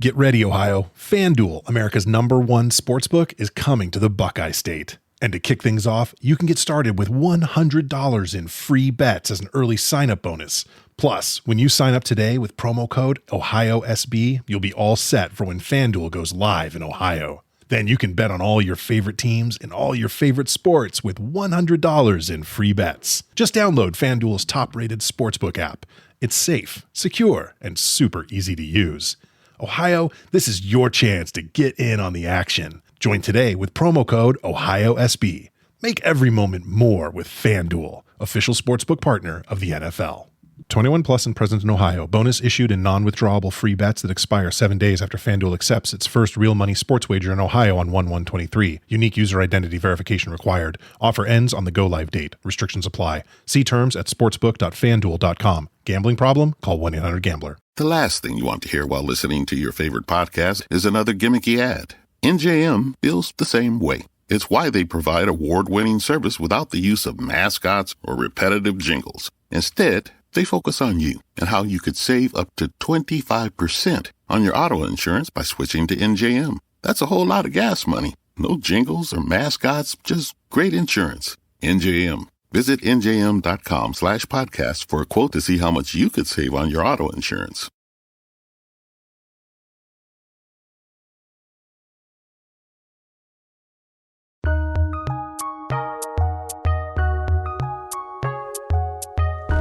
Get ready, Ohio. FanDuel, America's #1 sportsbook, is coming to the Buckeye State. And to kick things off, you can get started with $100 in free bets as an early sign-up bonus. Plus, when you sign up today with promo code OhioSB, you'll be all set for when FanDuel goes live in Ohio. Then you can bet on all your favorite teams and all your favorite sports with $100 in free bets. Just download FanDuel's top-rated sportsbook app. It's safe, secure, and super easy to use. Ohio, this is your chance to get in on the action. Join today with promo code OhioSB. Make every moment more with FanDuel, official sportsbook partner of the NFL. 21 plus and present in Ohio. Bonus issued in non-withdrawable free bets that expire 7 days after FanDuel accepts its first real money sports wager in Ohio on 1/1/23. Unique user identity verification required. Offer ends on the go-live date. Restrictions apply. See terms at sportsbook.fanduel.com. Gambling problem? Call 1-800-GAMBLER. The last thing you want to hear while listening to your favorite podcast is another gimmicky ad. NJM feels the same way. It's why they provide award-winning service without the use of mascots or repetitive jingles. Instead, they focus on you and how you could save up to 25% on your auto insurance by switching to NJM. That's a whole lot of gas money. No jingles or mascots, just great insurance. NJM. Visit njm.com/podcast for a quote to see how much you could save on your auto insurance.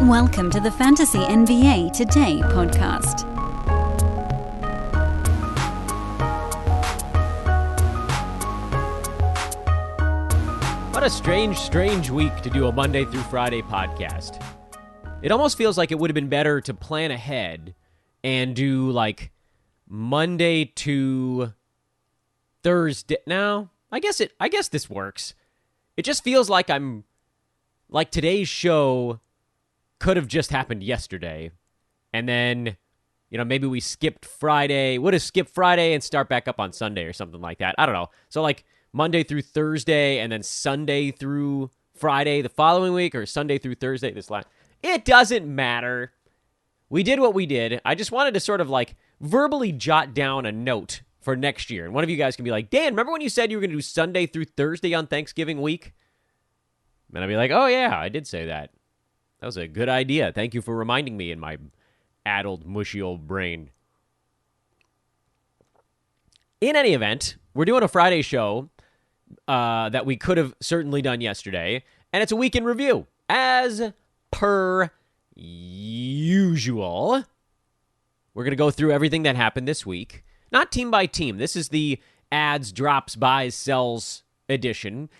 Welcome to the Fantasy NBA Today podcast. What a strange week to do a Monday through Friday podcast. It almost feels like it would have been better to plan ahead and do like Monday to Thursday. Now, I guess this works. It just feels like today's show could have just happened yesterday. And then, maybe we skipped Friday. Would have skipped Friday and start back up on Sunday or something like that. I don't know. So like Monday through Thursday and then Sunday through Friday the following week, or Sunday through Thursday this last. It doesn't matter. We did what we did. I just wanted to sort of like verbally jot down a note for next year. And one of you guys can be like, Dan, remember when you said you were going to do Sunday through Thursday on Thanksgiving week? And I'd be like, oh yeah, I did say that. That was a good idea. Thank you for reminding me in my addled, mushy old brain. In any event, we're doing a Friday show that we could have certainly done yesterday, and it's a week in review. As per usual, we're going to go through everything that happened this week. Not team by team. This is the ads, drops, buys, sells edition,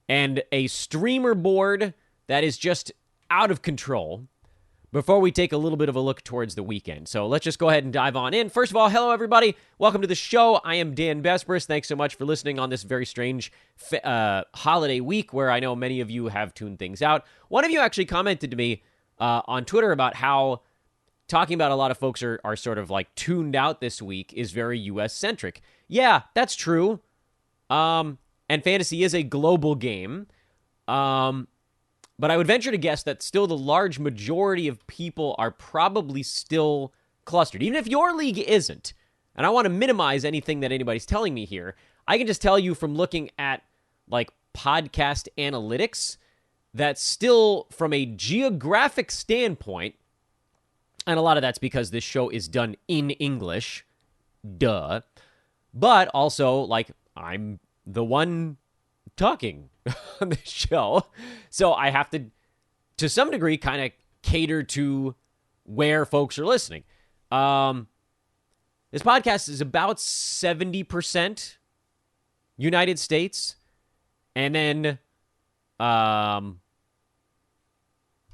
and a streamer board that is just out of control before we take a little bit of a look towards the weekend. So let's just go ahead and dive on in. First of all, hello, everybody. Welcome to the show. I am Dan Besbris. Thanks so much for listening on this very strange holiday week where I know many of you have tuned things out. One of you actually commented to me on Twitter about how talking about a lot of folks are sort of like tuned out this week is very U.S.-centric. Yeah, that's true. And fantasy is a global game. But I would venture to guess that still the large majority of people are probably still clustered. Even if your league isn't, and I want to minimize anything that anybody's telling me here, I can just tell you from looking at like podcast analytics that still from a geographic standpoint, and a lot of that's because this show is done in English, duh, but also like I'm the one talking on the show, so I have to some degree kind of cater to where folks are listening. This podcast is about 70% United States, and then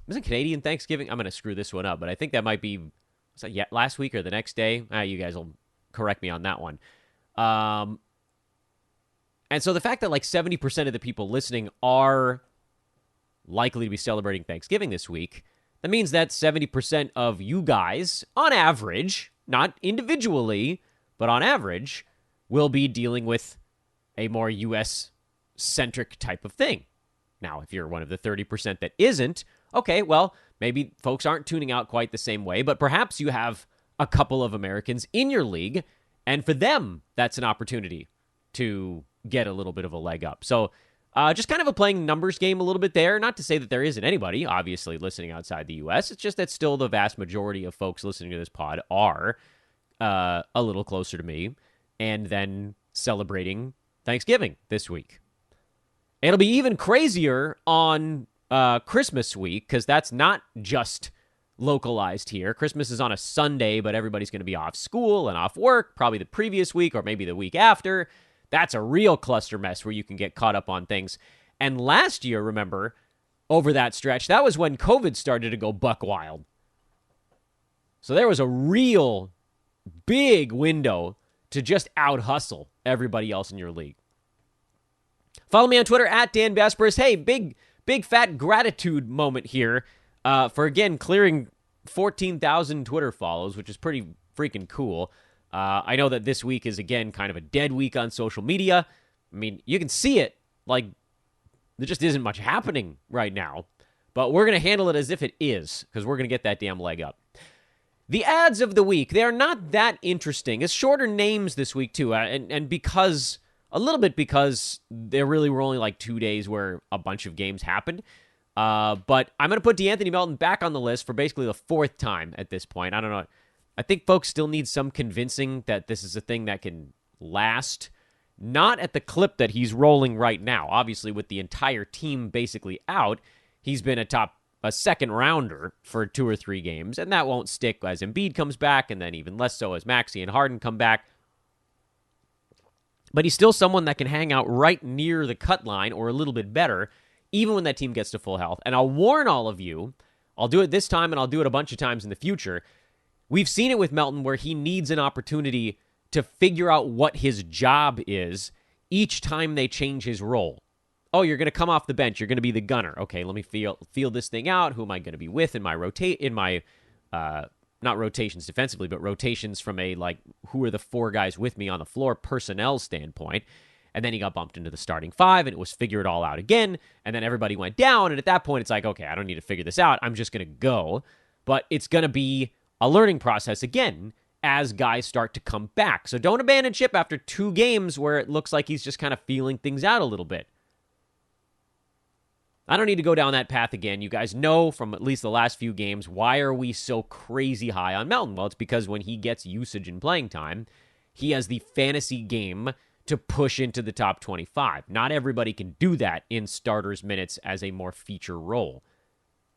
was it Canadian Thanksgiving? I'm gonna screw this one up, but I think that might be last week or the next day. You guys will correct me on that one. And so the fact that like 70% of the people listening are likely to be celebrating Thanksgiving this week, that means that 70% of you guys, on average, not individually, but on average, will be dealing with a more U.S.-centric type of thing. Now, if you're one of the 30% that isn't, okay, well, maybe folks aren't tuning out quite the same way, but perhaps you have a couple of Americans in your league, And for them, that's an opportunity to get a little bit of a leg up. So just kind of a playing numbers game a little bit there. Not to say that there isn't anybody, obviously, listening outside the U.S. It's just that still the vast majority of folks listening to this pod are a little closer to me and then celebrating Thanksgiving this week. It'll be even crazier on Christmas week because that's not just localized here. Christmas is on a Sunday, but everybody's going to be off school and off work, probably the previous week or maybe the week after. That's a real cluster mess where you can get caught up on things. And last year, remember, over that stretch, that was when COVID started to go buck wild. So there was a real big window to just out-hustle everybody else in your league. Follow me on Twitter at Dan Besbris. Hey, big fat gratitude moment here for, again, clearing 14,000 Twitter follows, which is pretty freaking cool. I know that this week is, again, kind of a dead week on social media. I mean, you can see it. Like, there just isn't much happening right now. But we're going to handle it as if it is, because we're going to get that damn leg up. The ads of the week, they are not that interesting. It's shorter names this week, too, and because... a little bit because there really were only like 2 days where a bunch of games happened. But I'm going to put DeAnthony Melton back on the list for basically the fourth time at this point. I don't know. I think folks still need some convincing that this is a thing that can last. Not at the clip that he's rolling right now. Obviously, with the entire team basically out, he's been a second rounder for 2 or 3 games. And that won't stick as Embiid comes back, and then even less so as Maxey and Harden come back. But he's still someone that can hang out right near the cut line or a little bit better, even when that team gets to full health. And I'll warn all of you, I'll do it this time and I'll do it a bunch of times in the future. We've seen it with Melton where he needs an opportunity to figure out what his job is each time they change his role. Oh, you're going to come off the bench. You're going to be the gunner. Okay, let me feel this thing out. Who am I going to be with in my not rotations defensively, but rotations from a, like, who are the 4 guys with me on the floor personnel standpoint. And then he got bumped into the starting 5, and it was figure it all out again. And then everybody went down, and at that point, it's like, okay, I don't need to figure this out. I'm just going to go. But it's going to be a learning process again as guys start to come back. So don't abandon ship after 2 games where it looks like he's just kind of feeling things out a little bit. I don't need to go down that path again. You guys know from at least the last few games, why are we so crazy high on Melton? Well, it's because when he gets usage and playing time, he has the fantasy game to push into the top 25. Not everybody can do that in starters minutes as a more feature role,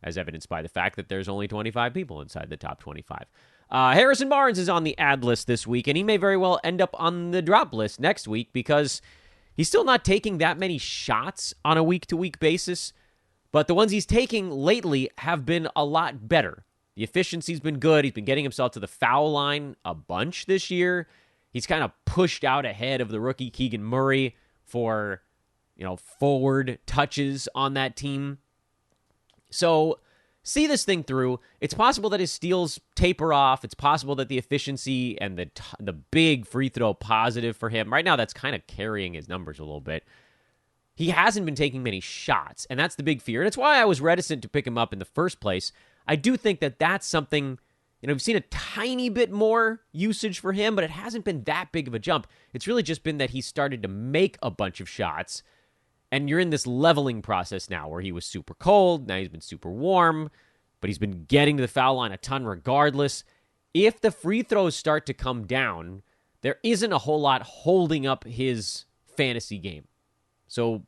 as evidenced by the fact that there's only 25 people inside the top 25. Harrison Barnes is on the ad list this week, and he may very well end up on the drop list next week because he's still not taking that many shots on a week-to-week basis. But the ones he's taking lately have been a lot better. The efficiency's been good. He's been getting himself to the foul line a bunch this year. He's kind of pushed out ahead of the rookie Keegan Murray for, forward touches on that team. So see this thing through. It's possible that his steals taper off. It's possible that the efficiency and the big free throw positive for him. Right now, that's kind of carrying his numbers a little bit. He hasn't been taking many shots, and that's the big fear. And it's why I was reticent to pick him up in the first place. I do think that that's something, we've seen a tiny bit more usage for him, but it hasn't been that big of a jump. It's really just been that he started to make a bunch of shots, and you're in this leveling process now where he was super cold, now he's been super warm, but he's been getting to the foul line a ton regardless. If the free throws start to come down, there isn't a whole lot holding up his fantasy game. So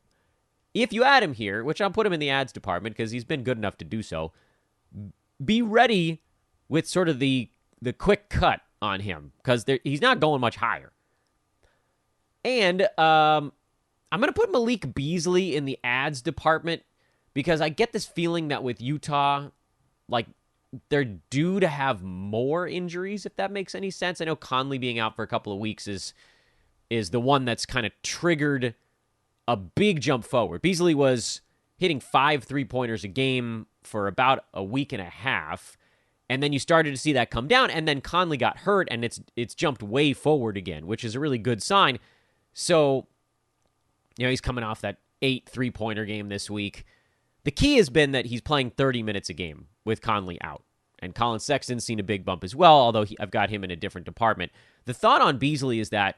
if you add him here, which I'll put him in the ads department because he's been good enough to do so, be ready with sort of the quick cut on him because he's not going much higher. And I'm going to put Malik Beasley in the ads department because I get this feeling that with Utah, like, they're due to have more injuries, if that makes any sense. I know Conley being out for a couple of weeks is the one that's kind of triggered a big jump forward. Beasley was hitting 5 3-pointers a game for about a week and a half, and then you started to see that come down, and then Conley got hurt, and it's jumped way forward again, which is a really good sign. So, he's coming off that 8 3-pointer game this week. The key has been that he's playing 30 minutes a game with Conley out, And Colin Sexton's seen a big bump as well, although I've got him in a different department. The thought on Beasley is that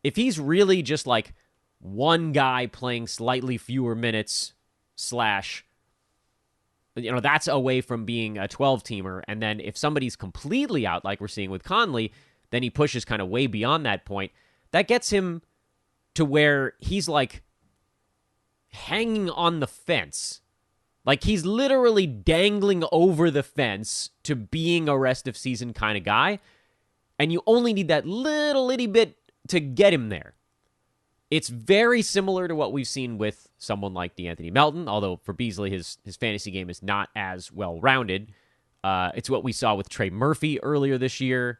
if he's really just like one guy playing slightly fewer minutes slash, that's away from being a 12-teamer. And then if somebody's completely out, like we're seeing with Conley, then he pushes kind of way beyond that point. That gets him to where he's like hanging on the fence. Like he's literally dangling over the fence to being a rest of season kind of guy. And you only need that little itty bit to get him there. It's very similar to what we've seen with someone like DeAnthony Melton, although for Beasley, his fantasy game is not as well-rounded. It's what we saw with Trey Murphy earlier this year.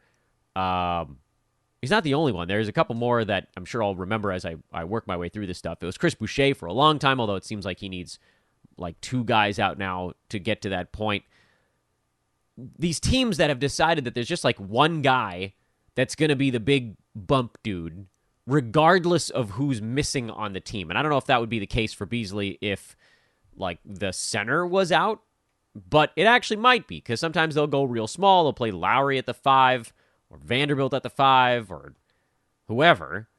He's not the only one. There's a couple more that I'm sure I'll remember as I work my way through this stuff. It was Chris Boucher for a long time, although it seems like he needs like two guys out now to get to that point. These teams that have decided that there's just like one guy that's going to be the big bump dude, regardless of who's missing on the team. And I don't know if that would be the case for Beasley if like the center was out, but it actually might be, because sometimes they'll go real small. They'll play Lowry at the 5 or Vanderbilt at the 5 or whoever.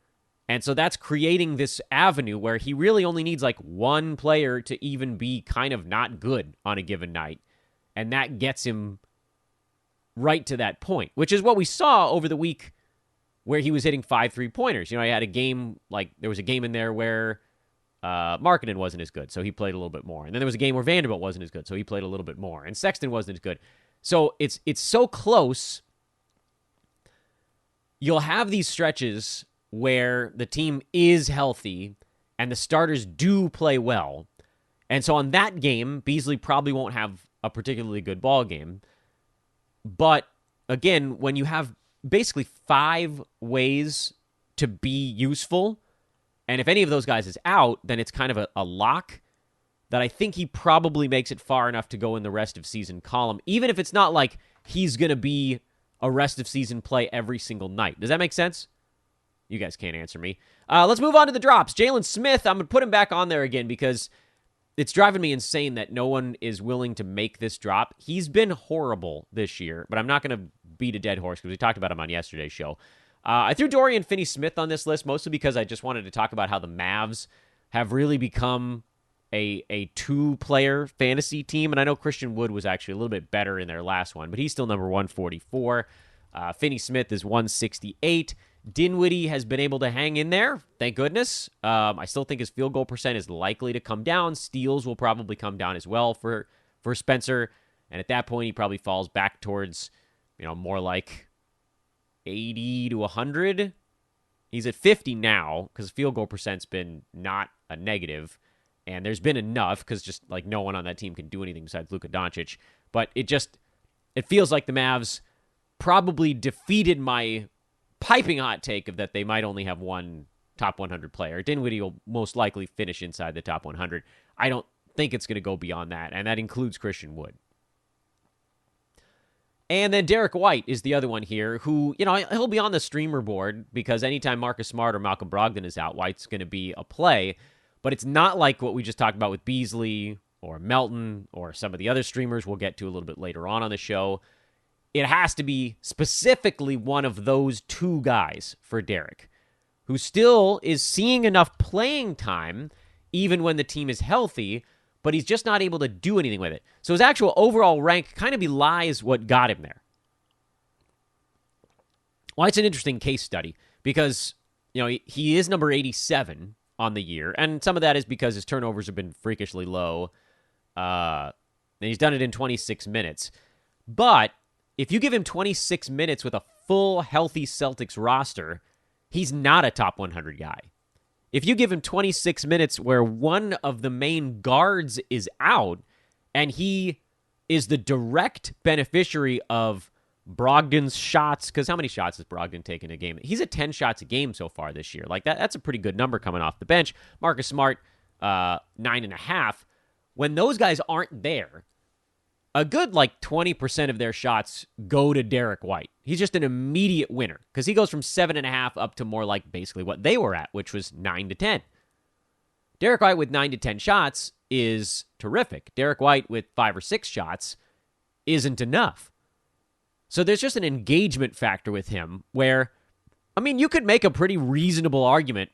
And so that's creating this avenue where he really only needs like one player to even be kind of not good on a given night. And that gets him right to that point, which is what we saw over the week where he was hitting 5 3-pointers. He had a game, like there was a game in there where Markkanen wasn't as good, so he played a little bit more. And then there was a game where Vanderbilt wasn't as good, so he played a little bit more. And Sexton wasn't as good. So it's so close. You'll have these stretches where the team is healthy and the starters do play well. And so on that game, Beasley probably won't have a particularly good ball game. But again, when you have basically 5 ways to be useful, and if any of those guys is out, then it's kind of a lock that I think he probably makes it far enough to go in the rest of season column, even if it's not like he's going to be a rest of season play every single night. Does that make sense? You guys can't answer me. Let's move on to the drops. Jalen Smith, I'm going to put him back on there again because it's driving me insane that no one is willing to make this drop. He's been horrible this year, but I'm not going to beat a dead horse because we talked about him on yesterday's show. I threw Dorian Finney-Smith on this list mostly because I just wanted to talk about how the Mavs have really become a 2-player fantasy team. And I know Christian Wood was actually a little bit better in their last one, but he's still number 144. Finney-Smith is 168. Dinwiddie has been able to hang in there, thank goodness. I still think his field goal percent is likely to come down. Steals will probably come down as well for Spencer. And at that point, he probably falls back towards, more like 80 to 100. He's at 50 now because field goal percent's been not a negative. And there's been enough because just like no one on that team can do anything besides Luka Doncic. But it feels like the Mavs probably defeated my piping hot take of that they might only have one top 100 player. Dinwiddie will most likely finish inside the top 100. I don't think it's going to go beyond that, and that includes Christian Wood. And then Derek White is the other one here who, he'll be on the streamer board because anytime Marcus Smart or Malcolm Brogdon is out, White's going to be a play. But it's not like what we just talked about with Beasley or Melton or some of the other streamers we'll get to a little bit later on the show. It has to be specifically one of those 2 guys for Derek, who still is seeing enough playing time even when the team is healthy, but he's just not able to do anything with it. So his actual overall rank kind of belies what got him there. Well, it's an interesting case study because, he is number 87 on the year, and some of that is because his turnovers have been freakishly low, and he's done it in 26 minutes. But if you give him 26 minutes with a full, healthy Celtics roster, he's not a top 100 guy. If you give him 26 minutes where one of the main guards is out, and he is the direct beneficiary of Brogdon's shots, because how many shots has Brogdon taken a game? He's at 10 shots a game so far this year. Like that's a pretty good number coming off the bench. Marcus Smart, 9.5. When those guys aren't there, a good 20% of their shots go to Derek White. He's just an immediate winner because he goes from 7.5 up to more like basically what they were at, which was 9 to 10. Derek White with 9 to 10 shots is terrific. Derek White with 5 or 6 shots isn't enough. So there's just an engagement factor with him where, I mean, you could make a pretty reasonable argument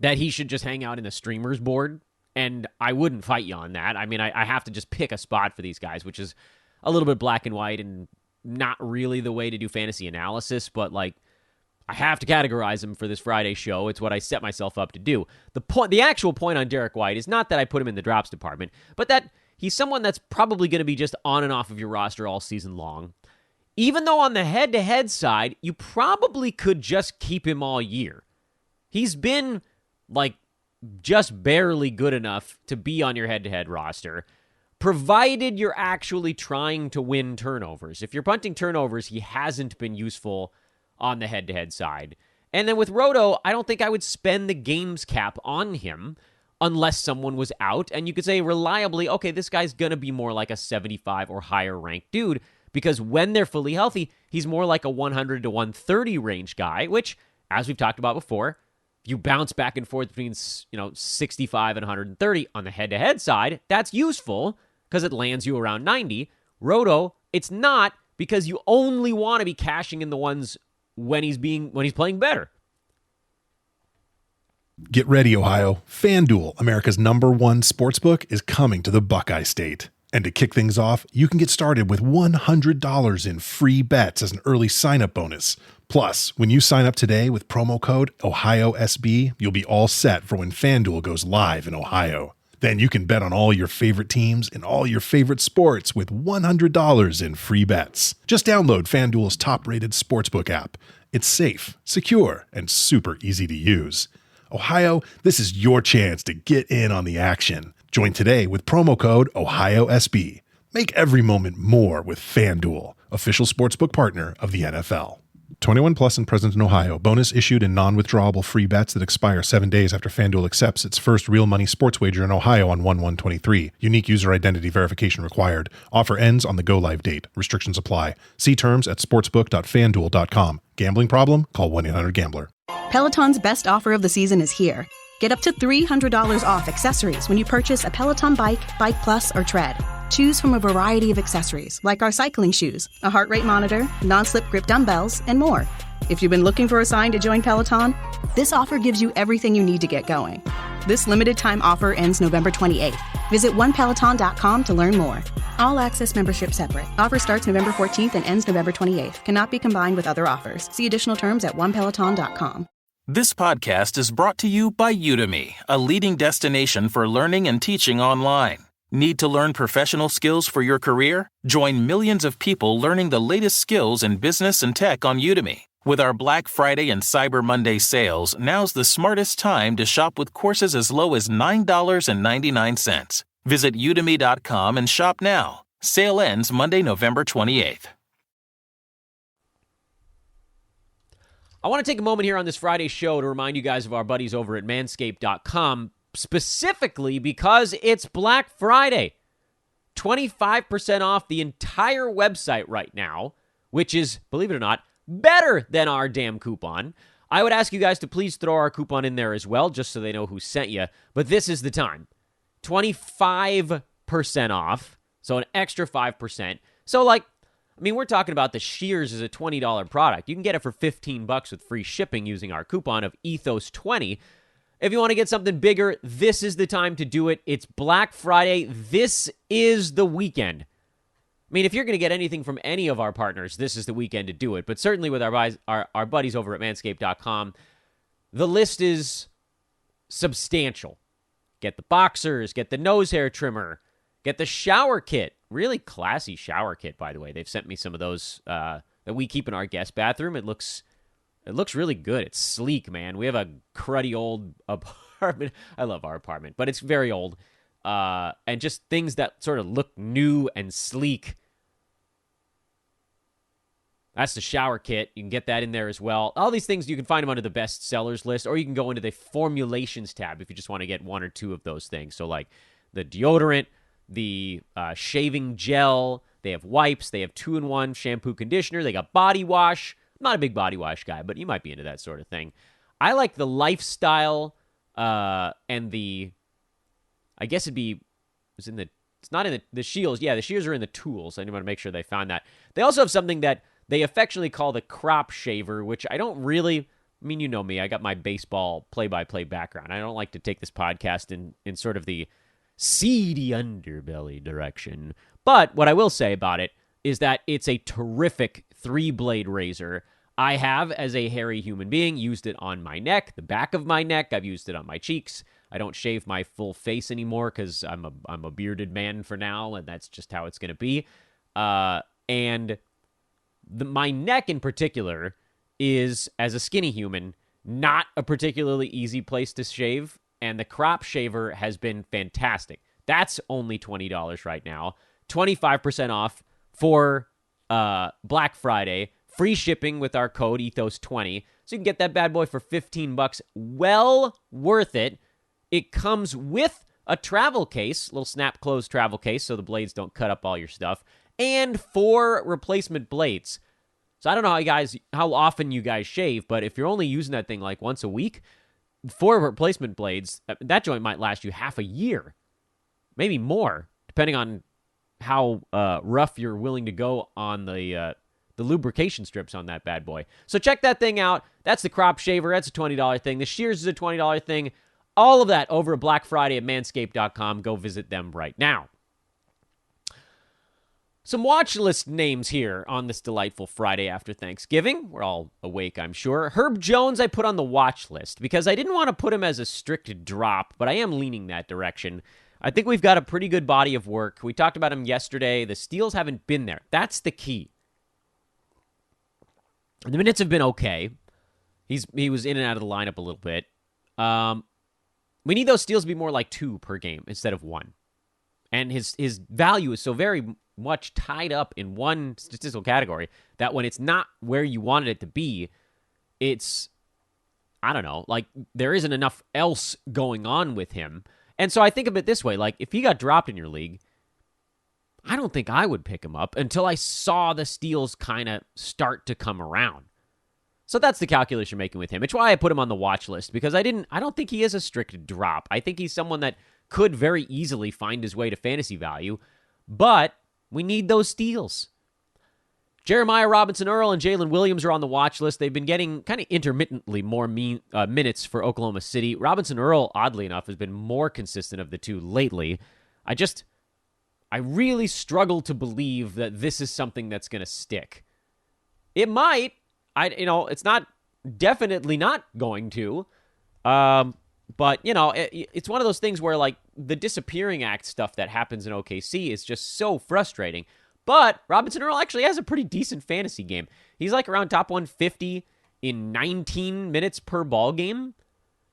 that he should just hang out in the streamers board, and I wouldn't fight you on that. I mean, I have to just pick a spot for these guys, which is a little bit black and white and not really the way to do fantasy analysis, but like, I have to categorize him for this Friday show. It's what I set myself up to do. The actual point on Derek White is not that I put him in the drops department, but that he's someone that's probably going to be just on and off of your roster all season long. Even though on the head-to-head side, you probably could just keep him all year. He's been, like, just barely good enough to be on your head-to-head roster, provided you're actually trying to win turnovers. If you're punting turnovers, he hasn't been useful on the head-to-head side. And then with Roto, I don't think I would spend the games cap on him unless someone was out, and you could say reliably, okay, this guy's going to be more like a 75 or higher ranked dude, because when they're fully healthy, he's more like a 100 to 130 range guy, which, as we've talked about before, you bounce back and forth between 65 and 130 on the head-to-head side. That's useful because it lands you around 90. Roto, it's not, because you only want to be cashing in the ones when he's playing better. Get ready, Ohio. FanDuel, America's #1 sportsbook, is coming to the Buckeye State. And to kick things off, you can get started with $100 in free bets as an early sign-up bonus. Plus, when you sign up today with promo code OhioSB, you'll be all set for when FanDuel goes live in Ohio. Then you can bet on all your favorite teams and all your favorite sports with $100 in free bets. Just download FanDuel's top-rated sportsbook app. It's safe, secure, and super easy to use. Ohio, this is your chance to get in on the action. Join today with promo code OhioSB. Make every moment more with FanDuel, official sportsbook partner of the NFL. 21 plus and present in Ohio. Bonus issued in non-withdrawable free bets that expire 7 days after FanDuel accepts its first real money sports wager in Ohio on 1/1/23. Unique user identity verification required. Offer ends on the go-live date. Restrictions apply. See terms at sportsbook.fanduel.com. Gambling problem? Call 1-800-GAMBLER. Peloton's best offer of the season is here. Get up to $300 off accessories when you purchase a Peloton bike, Bike Plus, or Tread. Choose from a variety of accessories like our cycling shoes, a heart rate monitor, non-slip grip dumbbells, and more. If you've been looking for a sign to join Peloton, this offer gives you everything you need to get going. This limited time offer ends November 28th. Visit onepeloton.com to learn more. All access membership separate. Offer starts November 14th and ends November 28th. Cannot be combined with other offers. See additional terms at onepeloton.com. This podcast is brought to you by Udemy, a leading destination for learning and teaching online. Need to learn professional skills for your career? Join millions of people learning the latest skills in business and tech on Udemy. With our Black Friday and Cyber Monday sales, now's the smartest time to shop with courses as low as $9.99. Visit udemy.com and shop now. Sale ends Monday, November 28th. I want to take a moment here on this Friday show to remind you guys of our buddies over at manscaped.com, specifically because it's Black Friday. 25% off the entire website right now, which is, believe it or not, better than our damn coupon. I would ask you guys to please throw our coupon in there as well, just so they know who sent you. But this is the time. 25% off, so an extra 5%. So, we're talking about the shears as a $20 product. You can get it for $15 with free shipping using our coupon of Ethos20. If you want to get something bigger, this is the time to do it. It's Black Friday. This is the weekend. If you're going to get anything from any of our partners, this is the weekend to do it. But certainly with our buddies over at manscaped.com, the list is substantial. Get the boxers, get the nose hair trimmer, get the shower kit. Really classy shower kit, by the way. They've sent me some of those that we keep in our guest bathroom. It looks really good. It's sleek, man. We have a cruddy old apartment. I love our apartment, but it's very old. And just things that sort of look new and sleek. That's the shower kit. You can get that in there as well. All these things, you can find them under the best sellers list, or you can go into the formulations tab if you just want to get one or two of those things. So like the deodorant, the shaving gel, they have wipes, they have 2-in-1 shampoo conditioner, they got body wash. I'm not a big body wash guy, but you might be into that sort of thing. I like the lifestyle and the, I guess it's in the It's not in the shields. Yeah, the shears are in the tools. I want to make sure they found that. They also have something that they affectionately call the crop shaver, which I don't really... I mean, you know me. I got my baseball play-by-play background. I don't like to take this podcast in sort of the seedy underbelly direction. But what I will say about it is that it's a terrific 3-blade razor. I have, as a hairy human being, used it on my neck, the back of my neck. I've used it on my cheeks. I don't shave my full face anymore because I'm a bearded man for now, and that's just how it's going to be. And my neck in particular is, as a skinny human, not a particularly easy place to shave, and the crop shaver has been fantastic. That's only $20 right now. 25% off for Black Friday. Free shipping with our code Ethos20. So you can get that bad boy for $15. Well worth it. It comes with a travel case, little snap closed travel case so the blades don't cut up all your stuff, and 4 replacement blades. So I don't know how often you guys shave, but if you're only using that thing like once a week, 4 replacement blades, that joint might last you half a year. Maybe more, depending on how rough you're willing to go on the lubrication strips on that bad boy. So check that thing out. That's the crop shaver. That's a $20 thing. The shears is a $20 thing. All of that over at Black Friday at manscaped.com. Go visit them right now. Some watch list names here on this delightful Friday after Thanksgiving. We're all awake, I'm sure. Herb Jones I put on the watch list because I didn't want to put him as a strict drop, but I am leaning that direction. I think we've got a pretty good body of work. We talked about him yesterday. The steals haven't been there. That's the key. The minutes have been okay. He was in and out of the lineup a little bit. We need those steals to be more like 2 per game instead of 1. And his value is so very much tied up in one statistical category that when it's not where you wanted it to be, it's, I don't know, like there isn't enough else going on with him. And so I think of it this way, like if he got dropped in your league, I don't think I would pick him up until I saw the steals kind of start to come around. So that's the calculus you're making with him. It's why I put him on the watch list, because I don't think he is a strict drop. I think he's someone that could very easily find his way to fantasy value, but we need those steals. Jeremiah Robinson-Earl and Jalen Williams are on the watch list. They've been getting kind of intermittently more minutes for Oklahoma City. Robinson-Earl, oddly enough, has been more consistent of the two lately. I really struggle to believe that this is something that's going to stick. It might. It's not definitely not going to. But, it's one of those things where, like, the disappearing act stuff that happens in OKC is just so frustrating. But Robinson-Earl actually has a pretty decent fantasy game. He's, like, around top 150 in 19 minutes per ball game.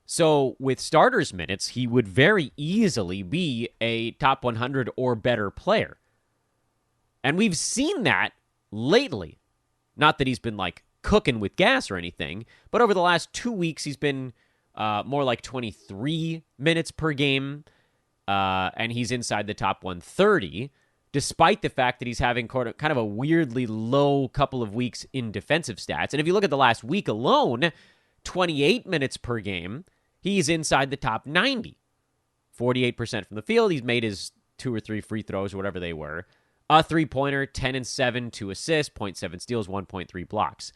So with starters minutes, he would very easily be a top 100 or better player. And we've seen that lately. Not that he's been, like, cooking with gas or anything, but over the last 2 weeks, he's been more like 23 minutes per game, and he's inside the top 130, despite the fact that he's having kind of a weirdly low couple of weeks in defensive stats. And if you look at the last week alone, 28 minutes per game, he's inside the top 90. 48% from the field. He's made his 2 or 3 free throws or whatever they were. A three-pointer, 10 and 7, 2 assists, 0.7 steals, 1.3 blocks.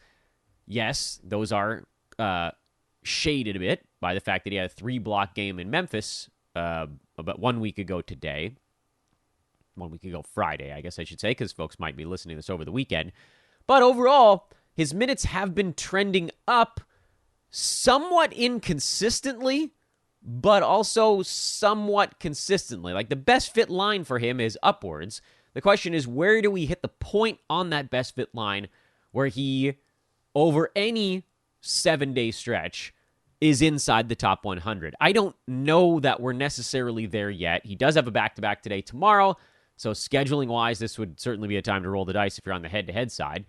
Yes, those are shaded a bit by the fact that he had a 3-block game in Memphis about 1 week ago today. 1 week ago Friday, I guess I should say, because folks might be listening to this over the weekend. But overall, his minutes have been trending up somewhat inconsistently, but also somewhat consistently. Like, the best fit line for him is upwards. The question is, where do we hit the point on that best fit line where he, over any 7-day stretch, is inside the top 100? I don't know that we're necessarily there yet. He does have a back-to-back today, tomorrow, so scheduling-wise, this would certainly be a time to roll the dice if you're on the head-to-head side.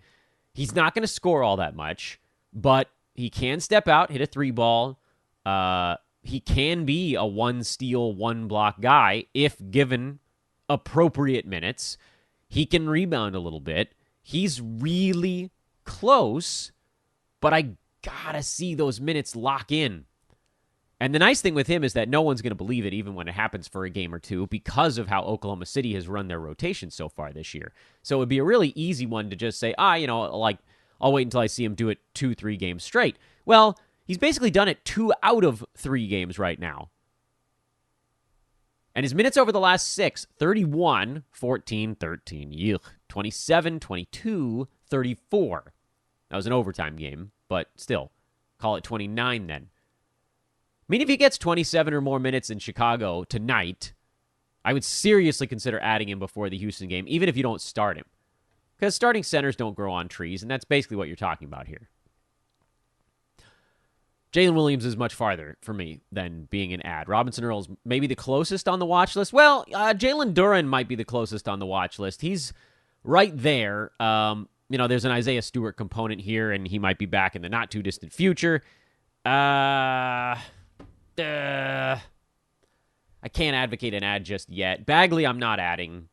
He's not going to score all that much, but he can step out, hit a 3-ball. He can be a 1-steal, 1-block guy if given appropriate minutes. He can rebound a little bit. He's really close, but I gotta see those minutes lock in. And the nice thing with him is that no one's going to believe it even when it happens for a game or two because of how Oklahoma City has run their rotation so far this year. So it would be a really easy one to just say, I'll wait until I see him do it 2-3 games straight. Well, he's basically done it 2 out of 3 games right now. And his minutes over the last 6, 31, 14, 13, 27, 22, 34. That was an overtime game, but still, call it 29 then. I mean, if he gets 27 or more minutes in Chicago tonight, I would seriously consider adding him before the Houston game, even if you don't start him. Because starting centers don't grow on trees, and that's basically what you're talking about here. Jalen Williams is much farther for me than being an ad. Robinson Earl's maybe the closest on the watch list. Well, Jalen Duren might be the closest on the watch list. He's right there. There's an Isaiah Stewart component here, and he might be back in the not-too-distant future. I can't advocate an ad just yet. Bagley, I'm not adding.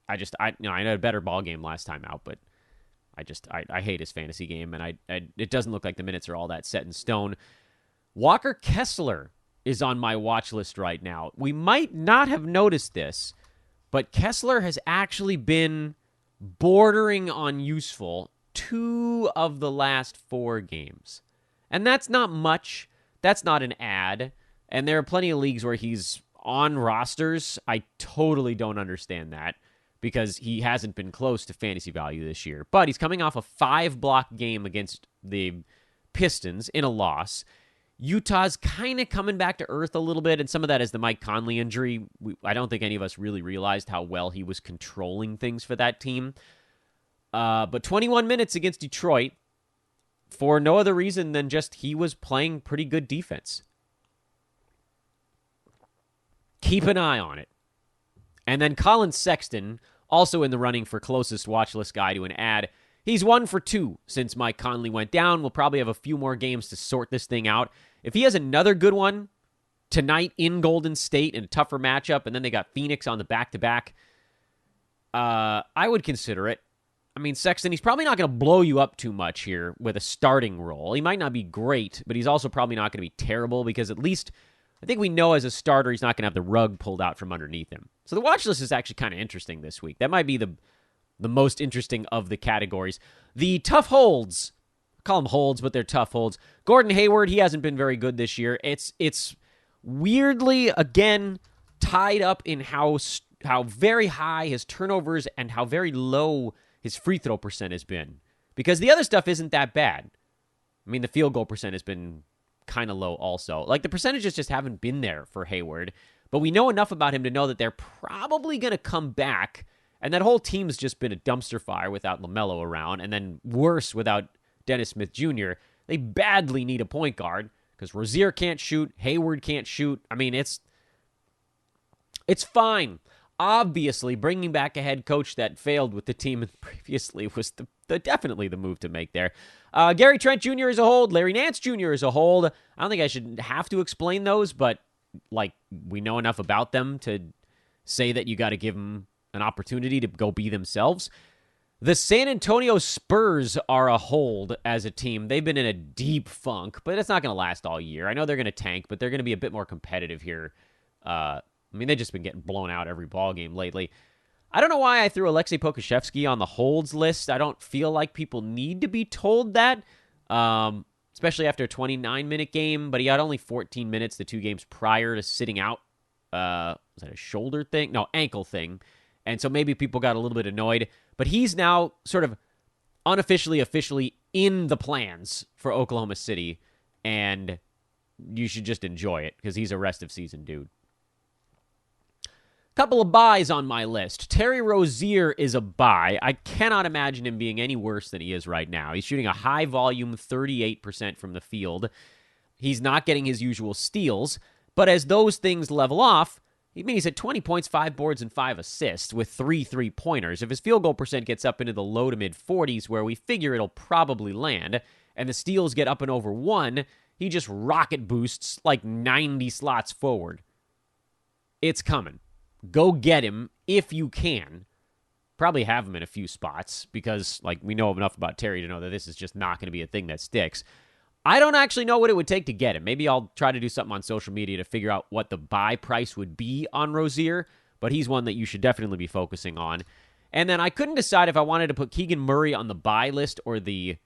I had a better ball game last time out, but I hate his fantasy game, and it doesn't look like the minutes are all that set in stone. Walker Kessler is on my watch list right now. We might not have noticed this, but Kessler has actually been bordering on useful 2 of the last 4 games. And that's not much. That's not an ad. And there are plenty of leagues where he's on rosters. I totally don't understand that because he hasn't been close to fantasy value this year. But he's coming off a 5-block game against the Pistons in a loss. Utah's kind of coming back to earth a little bit, and some of that is the Mike Conley injury. I don't think any of us really realized how well he was controlling things for that team. But 21 minutes against Detroit for no other reason than just he was playing pretty good defense. Keep an eye on it. And then Colin Sexton, also in the running for closest watch list guy to an ad. He's 1 for 2 since Mike Conley went down. We'll probably have a few more games to sort this thing out. If he has another good one tonight in Golden State in a tougher matchup, and then they got Phoenix on the back-to-back, I would consider it. I mean, Sexton, he's probably not going to blow you up too much here with a starting role. He might not be great, but he's also probably not going to be terrible because at least I think we know as a starter he's not going to have the rug pulled out from underneath him. So the watch list is actually kind of interesting this week. That might be the most interesting of the categories. The tough holds, I call them holds, but they're tough holds. Gordon Hayward, he hasn't been very good this year. It's weirdly, again, tied up in how very high his turnovers and how very low his free throw percent has been. Because the other stuff isn't that bad. I mean, the field goal percent has been kind of low also. Like, the percentages just haven't been there for Hayward. But we know enough about him to know that they're probably going to come back. And that whole team's just been a dumpster fire without LaMelo around. And then worse without Dennis Smith Jr. They badly need a point guard because Rozier can't shoot. Hayward can't shoot. I mean, it's fine. Obviously, bringing back a head coach that failed with the team previously was definitely the move to make there. Gary Trent Jr. is a hold. Larry Nance Jr. is a hold. I don't think I should have to explain those, but we know enough about them to say that you got to give them an opportunity to go be themselves. The San Antonio Spurs are a hold as a team. They've been in a deep funk, but it's not going to last all year. I know they're going to tank, but they're going to be a bit more competitive here. They've just been getting blown out every ball game lately. I don't know why I threw Alexei Pokusevsky on the holds list. I don't feel like people need to be told that, especially after a 29-minute game, but he had only 14 minutes the 2 games prior to sitting out. Was that a shoulder thing? No, ankle thing. And so maybe people got a little bit annoyed. But he's now sort of officially in the plans for Oklahoma City. And you should just enjoy it because he's a rest of season dude. Couple of buys on my list. Terry Rozier is a buy. I cannot imagine him being any worse than he is right now. He's shooting a high volume 38% from the field. He's not getting his usual steals. But as those things level off, he's at 20 points, 5 boards, and 5 assists with 3 3-pointers. If his field goal percent gets up into the low to mid 40s, where we figure it'll probably land, and the steals get up and over 1, he just rocket boosts like 90 slots forward. It's coming. Go get him if you can. Probably have him in a few spots because we know enough about Terry to know that this is just not going to be a thing that sticks. I don't actually know what it would take to get him. Maybe I'll try to do something on social media to figure out what the buy price would be on Rozier, but he's one that you should definitely be focusing on. And then I couldn't decide if I wanted to put Keegan Murray on the buy list or the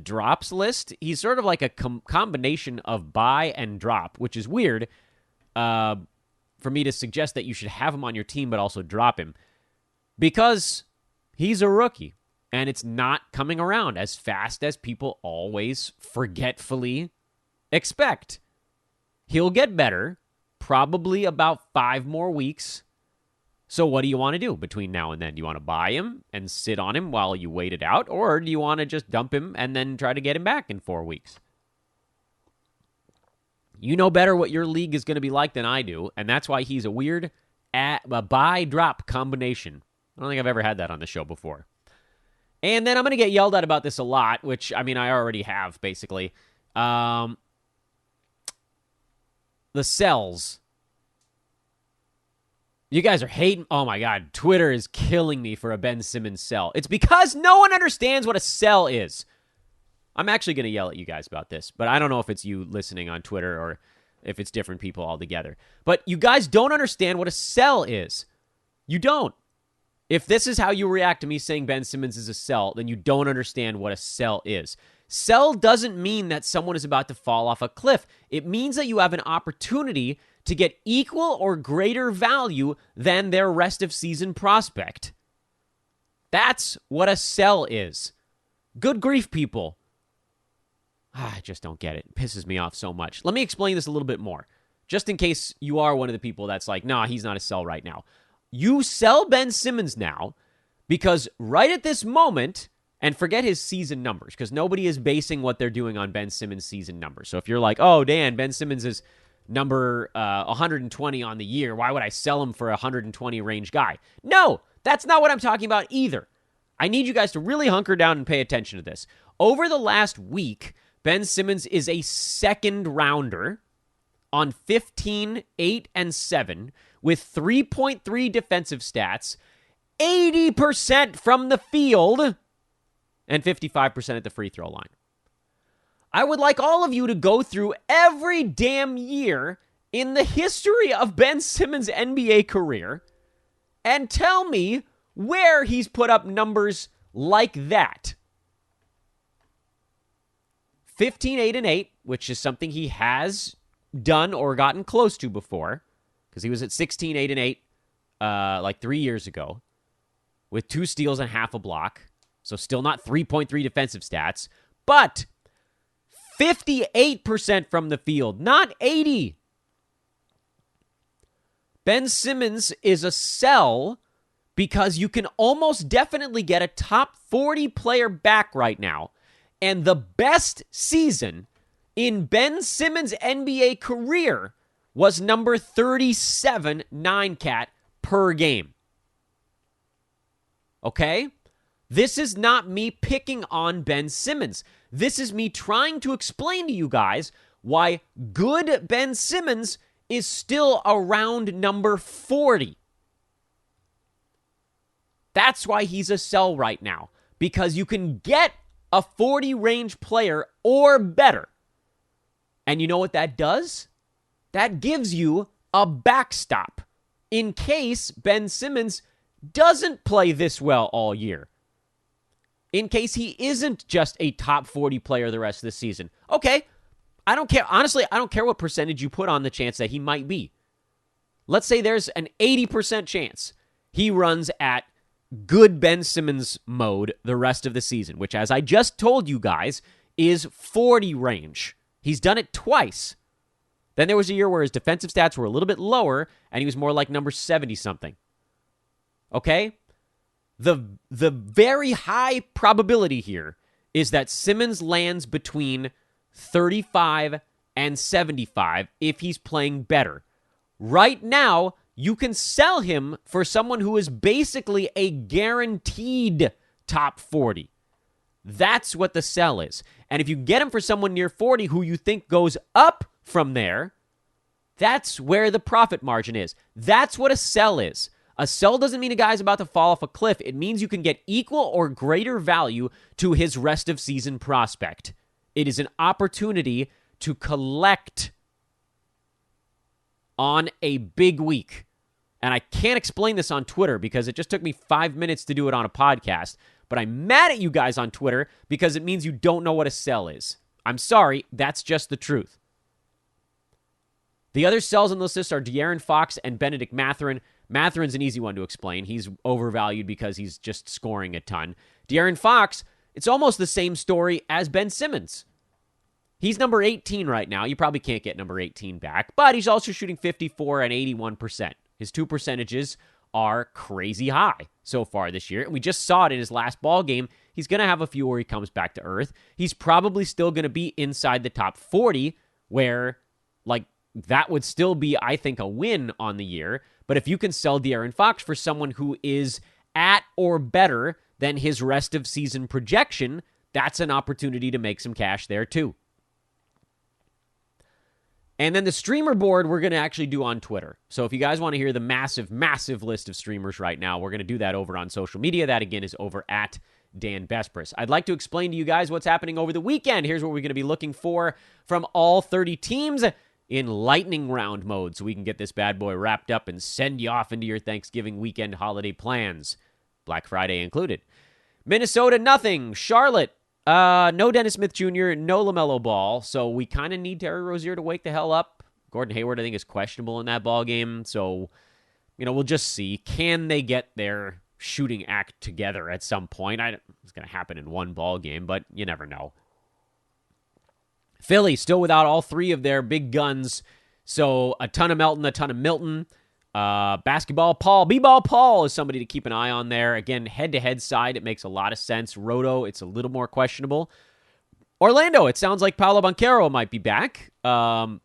drops list. He's sort of like a combination of buy and drop, which is weird for me to suggest that you should have him on your team but also drop him because he's a rookie. And it's not coming around as fast as people always forgetfully expect. He'll get better, probably about 5 more weeks. So what do you want to do between now and then? Do you want to buy him and sit on him while you wait it out? Or do you want to just dump him and then try to get him back in 4 weeks? You know better what your league is going to be like than I do, and that's why he's a weird buy-drop combination. I don't think I've ever had that on the show before. And then I'm going to get yelled at about this a lot, which, I mean, I already have, basically. The sells. You guys are hating. Oh, my God. Twitter is killing me for a Ben Simmons sell. It's because no one understands what a sell is. I'm actually going to yell at you guys about this, but I don't know if it's you listening on Twitter or if it's different people altogether. But you guys don't understand what a sell is. You don't. If this is how you react to me saying Ben Simmons is a sell, then you don't understand what a sell is. Sell doesn't mean that someone is about to fall off a cliff. It means that you have an opportunity to get equal or greater value than their rest of season prospect. That's what a sell is. Good grief, people. I just don't get it. It pisses me off so much. Let me explain this a little bit more, just in case you are one of the people that's like, nah, he's not a sell right now. You sell Ben Simmons now because right at this moment, and forget his season numbers, because nobody is basing what they're doing on Ben Simmons' season numbers. So if you're like, oh, Dan, Ben Simmons is number 120 on the year, why would I sell him for a 120 range guy? No, that's not what I'm talking about either. I need you guys to really hunker down and pay attention to this. Over the last week, Ben Simmons is a second rounder on 15, 8, and 7 with 3.3 defensive stats, 80% from the field, and 55% at the free throw line. I would like all of you to go through every damn year in the history of Ben Simmons' NBA career and tell me where he's put up numbers like that. 15, 8, and 8, which is something he has done or gotten close to before, because he was at 16, 8, and 8 like 3 years ago with 2 steals and half a block. So still not 3.3 defensive stats, but 58% from the field, not 80. Ben Simmons is a sell because you can almost definitely get a top 40 player back right now. And the best season in Ben Simmons' NBA career was number 37 9-cat per game. Okay? This is not me picking on Ben Simmons. This is me trying to explain to you guys why good Ben Simmons is still around number 40. That's why he's a sell right now. Because you can get a 40-range player or better. And you know what that does? That gives you a backstop in case Ben Simmons doesn't play this well all year. In case he isn't just a top 40 player the rest of the season. Okay, I don't care. Honestly, I don't care what percentage you put on the chance that he might be. Let's say there's an 80% chance he runs at good Ben Simmons mode the rest of the season, which, as I just told you guys, is 40 range. He's done it twice. Then there was a year where his defensive stats were a little bit lower, and he was more like number 70-something. Okay? The very high probability here is that Simmons lands between 35 and 75 if he's playing better. Right now, you can sell him for someone who is basically a guaranteed top 40. That's what the sell is. And if you get him for someone near 40 who you think goes up from there, that's where the profit margin is. That's what a sell is. A sell doesn't mean a guy's about to fall off a cliff. It means you can get equal or greater value to his rest of season prospect. It is an opportunity to collect on a big week. And I can't explain this on Twitter because it just took me 5 minutes to do it on a podcast. But I'm mad at you guys on Twitter because it means you don't know what a sell is. I'm sorry, that's just the truth. The other sells on this list are De'Aaron Fox and Benedict Mathurin. Mathurin's an easy one to explain. He's overvalued because he's just scoring a ton. De'Aaron Fox, it's almost the same story as Ben Simmons. He's number 18 right now. You probably can't get number 18 back, but he's also shooting 54 and 81%. His 2 percentages are crazy high so far this year, and we just saw it in his last ball game. He's going to have a few where he comes back to earth. He's probably still going to be inside the top 40, where, like, that would still be, I think, a win on the year. But if you can sell De'Aaron Fox for someone who is at or better than his rest of season projection, that's an opportunity to make some cash there too. And then the streamer board we're going to actually do on Twitter. So if you guys want to hear the massive, massive list of streamers right now, we're going to do that over on social media. That, again, is over at Dan Bespris. I'd like to explain to you guys what's happening over the weekend. Here's what we're going to be looking for from all 30 teams in lightning round mode so we can get this bad boy wrapped up and send you off into your Thanksgiving weekend holiday plans. Black Friday included. Minnesota, nothing. Charlotte, no Dennis Smith Jr., no LaMelo Ball, so we kind of need Terry Rozier to wake the hell up. Gordon Hayward, I think, is questionable in that ball game, so, we'll just see. Can they get their shooting act together at some point? It's going to happen in one ball game, but you never know. Philly, still without all 3 of their big guns, so a ton of Melton, a ton of Milton. Basketball Paul, B-Ball Paul is somebody to keep an eye on there. Again, head-to-head side, it makes a lot of sense. Roto, it's a little more questionable. Orlando, it sounds like Paolo Banchero might be back. And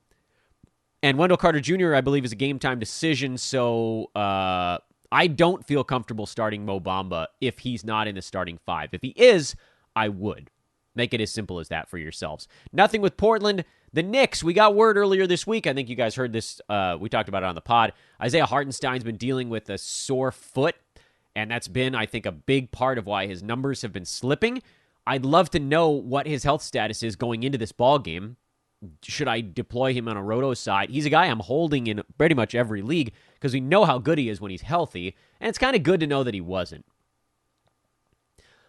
Wendell Carter Jr., I believe, is a game-time decision, so I don't feel comfortable starting Mo Bamba if he's not in the starting 5. If he is, I would. Make it as simple as that for yourselves. Nothing with Portland. The Knicks, we got word earlier this week. I think you guys heard this. We talked about it on the pod. Isaiah Hartenstein's been dealing with a sore foot, and that's been, I think, a big part of why his numbers have been slipping. I'd love to know what his health status is going into this ball game. Should I deploy him on a roto side? He's a guy I'm holding in pretty much every league because we know how good he is when he's healthy, and it's kind of good to know that he wasn't.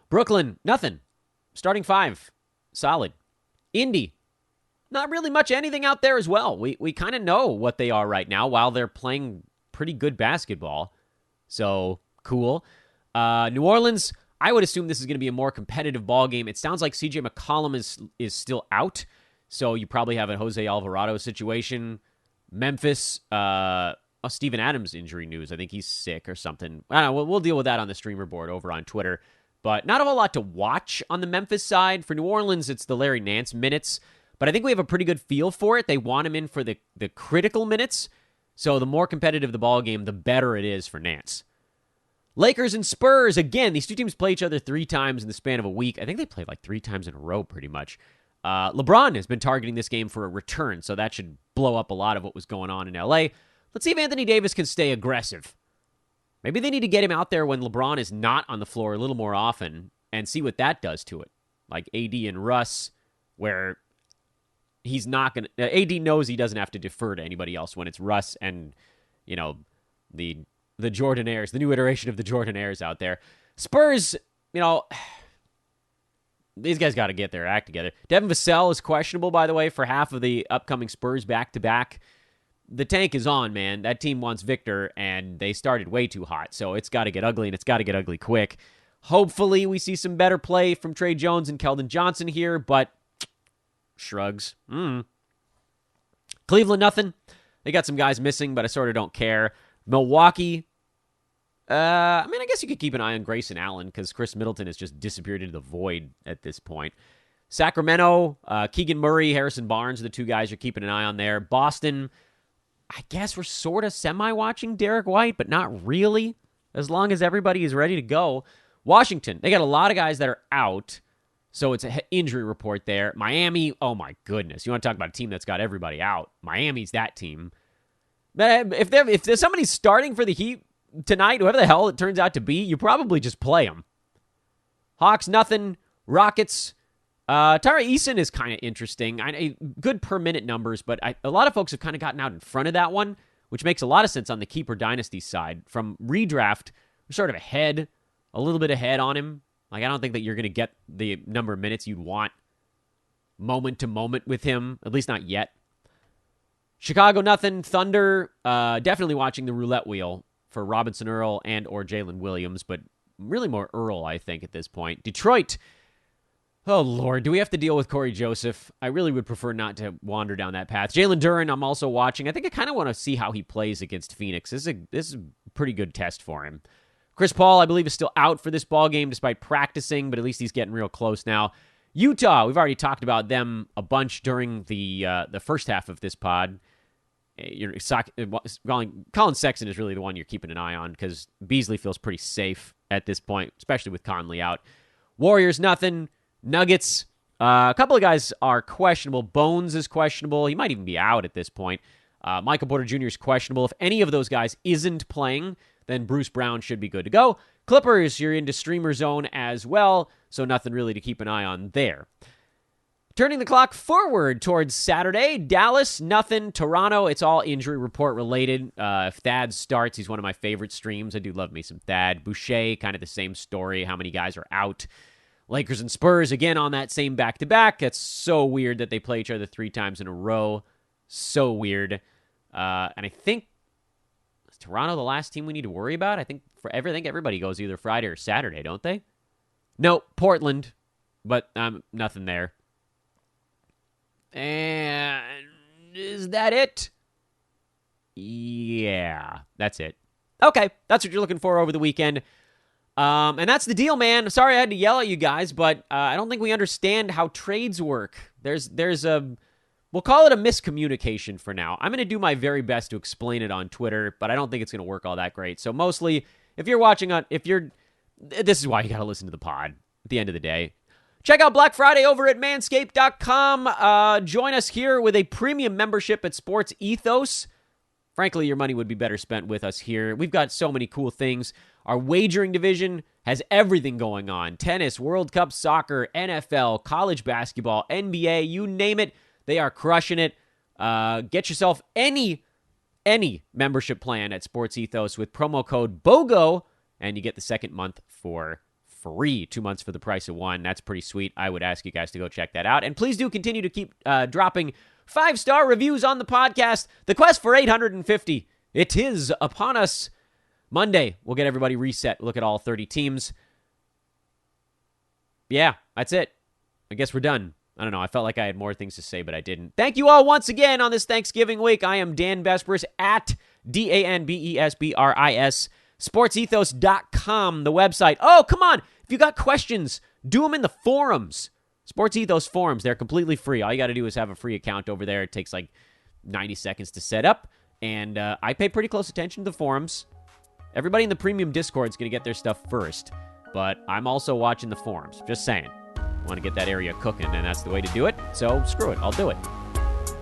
Brooklyn, nothing. Starting 5, solid. Indy, not really much anything out there as well. We kind of know what they are right now while they're playing pretty good basketball. So, cool. New Orleans, I would assume this is going to be a more competitive ball game. It sounds like CJ McCollum is still out, so you probably have a Jose Alvarado situation. Memphis, Steven Adams injury news. I think he's sick or something. I don't know. We'll deal with that on the streamer board over on Twitter. But not a whole lot to watch on the Memphis side. For New Orleans, it's the Larry Nance minutes. But I think we have a pretty good feel for it. They want him in for the critical minutes. So the more competitive the ball game, the better it is for Nance. Lakers and Spurs, again, these two teams play each other 3 times in the span of a week. I think they played like 3 times in a row pretty much. LeBron has been targeting this game for a return, so that should blow up a lot of what was going on in LA. Let's see if Anthony Davis can stay aggressive. Maybe they need to get him out there when LeBron is not on the floor a little more often and see what that does to it. Like AD and Russ, where he's not going to... AD knows he doesn't have to defer to anybody else when it's Russ and, the Jordanaires, the new iteration of the Jordanaires out there. Spurs, these guys got to get their act together. Devin Vassell is questionable, by the way, for half of the upcoming Spurs back-to-back. The tank is on, man. That team wants Victor, and they started way too hot. So it's got to get ugly, and it's got to get ugly quick. Hopefully we see some better play from Trey Jones and Keldon Johnson here, but shrugs. Cleveland, nothing. They got some guys missing, but I sort of don't care. Milwaukee, I guess you could keep an eye on Grayson Allen because Chris Middleton has just disappeared into the void at this point. Sacramento, Keegan Murray, Harrison Barnes are the 2 guys you're keeping an eye on there. Boston, I guess we're sort of semi-watching Derek White, but not really, as long as everybody is ready to go. Washington, they got a lot of guys that are out, so it's an injury report there. Miami, oh my goodness. You want to talk about a team that's got everybody out. Miami's that team. If there's somebody starting for the Heat tonight, whoever the hell it turns out to be, you probably just play them. Hawks, nothing. Rockets, Tara Eason is kind of interesting. Good per minute numbers, but a lot of folks have kind of gotten out in front of that one, which makes a lot of sense on the keeper dynasty side. From redraft, we're sort of ahead, a little bit ahead on him. Like, I don't think that you're going to get the number of minutes you'd want moment to moment with him, at least not yet. Chicago, nothing. Thunder, definitely watching the roulette wheel for Robinson Earl and or Jalen Williams, but really more Earl, I think, at this point. Detroit, oh, Lord, do we have to deal with Corey Joseph? I really would prefer not to wander down that path. Jalen Duren, I'm also watching. I think I kind of want to see how he plays against Phoenix. This is a pretty good test for him. Chris Paul, I believe, is still out for this ball game despite practicing, but at least he's getting real close now. Utah, we've already talked about them a bunch during the first half of this pod. Colin Sexton is really the one you're keeping an eye on because Beasley feels pretty safe at this point, especially with Conley out. Warriors, nothing. Nuggets, a couple of guys are questionable. Bones is questionable. He might even be out at this point. Michael Porter Jr. is questionable. If any of those guys isn't playing, then Bruce Brown should be good to go. Clippers, you're into streamer zone as well, so nothing really to keep an eye on there. Turning the clock forward towards Saturday, Dallas, nothing. Toronto, it's all injury report related. If Thad starts, he's one of my favorite streams. I do love me some Thad. Boucher, kind of the same story, how many guys are out. Lakers and Spurs, again, on that same back-to-back. That's so weird that they play each other 3 times in a row. So weird. And I think, is Toronto the last team we need to worry about? I think everybody goes either Friday or Saturday, don't they? No, Portland, but nothing there. And is that it? Yeah, that's it. Okay, that's what you're looking for over the weekend. And that's the deal, man. Sorry I had to yell at you guys, but I don't think we understand how trades work. There's we'll call it a miscommunication for now. I'm going to do my very best to explain it on Twitter, but I don't think it's going to work all that great. So mostly, if you're watching this is why you got to listen to the pod at the end of the day. Check out Black Friday over at manscaped.com. Join us here with a premium membership at Sports Ethos. Frankly, your money would be better spent with us here. We've got so many cool things. Our wagering division has everything going on. Tennis, World Cup, soccer, NFL, college basketball, NBA, you name it. They are crushing it. Get yourself any membership plan at Sports Ethos with promo code BOGO, and you get the second month for free. 2 months for the price of one. That's pretty sweet. I would ask you guys to go check that out. And please do continue to keep dropping 5-star reviews on the podcast. The quest for 850, it is upon us. Monday, we'll get everybody reset. Look at all 30 teams. Yeah, that's it. I guess we're done. I don't know. I felt like I had more things to say, but I didn't. Thank you all once again on this Thanksgiving week. I am Dan Besbris at DanBesbris. SportsEthos.com, the website. Oh, come on. If you got questions, do them in the forums. Sports Ethos forums. They're completely free. All you got to do is have a free account over there. It takes like 90 seconds to set up. And I pay pretty close attention to the forums. Everybody in the premium Discord is going to get their stuff first. But I'm also watching the forums. Just saying. Want to get that area cooking, and that's the way to do it. So screw it. I'll do it.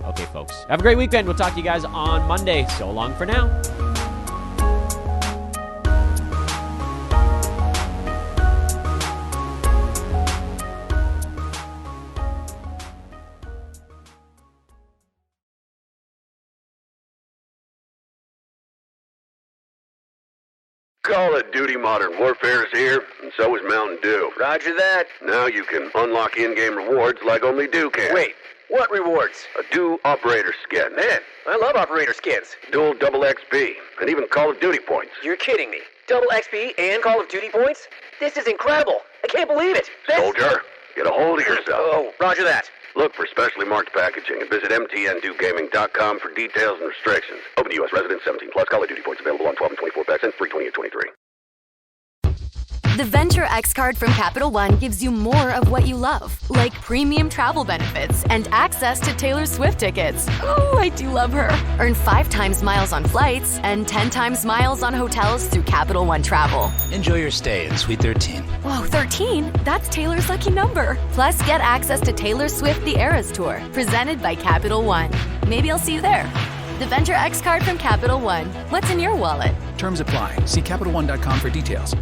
Okay, folks. Have a great weekend. We'll talk to you guys on Monday. So long for now. Call of Duty Modern Warfare is here, and so is Mountain Dew. Roger that. Now you can unlock in-game rewards like only Dew can. Wait, what rewards? A Dew Operator Skin. Man, I love Operator Skins. Dual double XP, and even Call of Duty points. You're kidding me. Double XP and Call of Duty points? This is incredible. I can't believe it. Soldier, get a hold of yourself. Oh, roger that. Look for specially marked packaging and visit mtndewgaming.com for details and restrictions. Open to U.S. residents 17 plus. Call of Duty points available on 12 and 24 packs and free 28-23. The Venture X card from Capital One gives you more of what you love, like premium travel benefits and access to Taylor Swift tickets. Oh, I do love her. Earn 5 times miles on flights and 10 times miles on hotels through Capital One Travel. Enjoy your stay in Suite 13. Whoa, 13? That's Taylor's lucky number. Plus, get access to Taylor Swift The Eras Tour, presented by Capital One. Maybe I'll see you there. The Venture X card from Capital One. What's in your wallet? Terms apply. See CapitalOne.com for details.